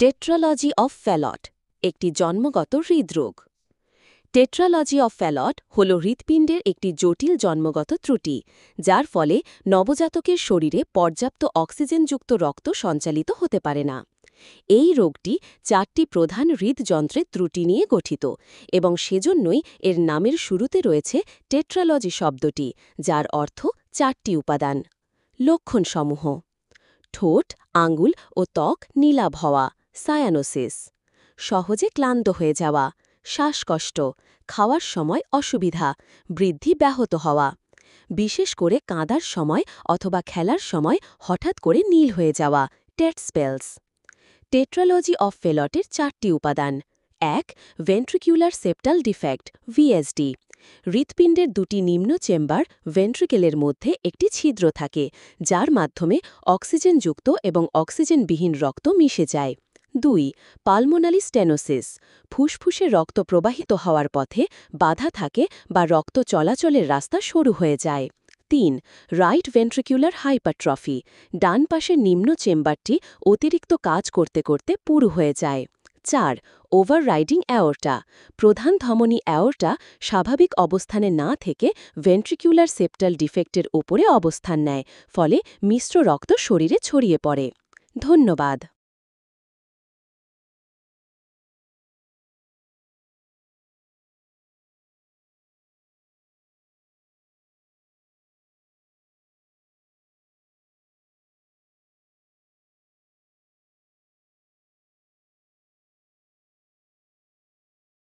টেট্রালজি of Fallot একটি জন্মগত হৃদরোগ। টেট্রালজি অফ ফ্যালট হল হৃৎপিণ্ডের একটি জটিল জন্মগত ত্রুটি, যার ফলে নবজাতকের শরীরে পর্যাপ্ত অক্সিজেনযুক্ত রক্ত সঞ্চালিত হতে পারে না। এই রোগটি 4টি প্রধান হৃদযন্ত্রের ত্রুটি নিয়ে গঠিত এবং সেজন্যই এর নামের শুরুতে রয়েছে টেট্রালজি শব্দটি, যার অর্থ 4টি উপাদান। লক্ষণসমূহ: ঠোঁট, আঙ্গুল ও ত্বক নীলাভ হওয়া, সায়ানোসিস; সহজে ক্লান্ত হয়ে যাওয়া, শ্বাসকষ্ট, খাওয়ার সময় অসুবিধা, বৃদ্ধি ব্যাহত হওয়া, বিশেষ করে কাঁদার সময় অথবা খেলার সময় হঠাৎ করে নীল হয়ে যাওয়া, টেট স্পেলস। টেট্রালজি অফ ফ্যালটের 4টি উপাদান। 1. ভেন্ট্রিকিউলার সেপ্টাল ডিফেক্ট, ভিএসডি। হৃৎপিণ্ডের 2টি নিম্ন চেম্বার ভেন্ট্রিকেলের মধ্যে একটি ছিদ্র থাকে, যার মাধ্যমে অক্সিজেনযুক্ত এবং অক্সিজেনবিহীন রক্ত মিশে যায়। 2. Pulmonary stenosis. ফুসফুসে রক্ত প্রবাহিত হওয়ার পথে বাধা থাকে বা রক্ত চলাচলের রাস্তা সরু হয়ে যায়। 3. Right ventricular hypertrophy. ডান পাশের নিম্ন চেম্বারটি অতিরিক্ত কাজ করতে করতে পুরু হয়ে যায়। 4. Overriding aorta. প্রধান ধমনী অ্যাওর্টা স্বাভাবিক অবস্থানে না থেকে ভেন্ট্রিকুলার সেপ্টাল ডিফেক্টের উপরে অবস্থান নেয়, ফলে মিশ্র রক্ত শরীরে ছড়িয়ে পড়ে। ধন্যবাদ।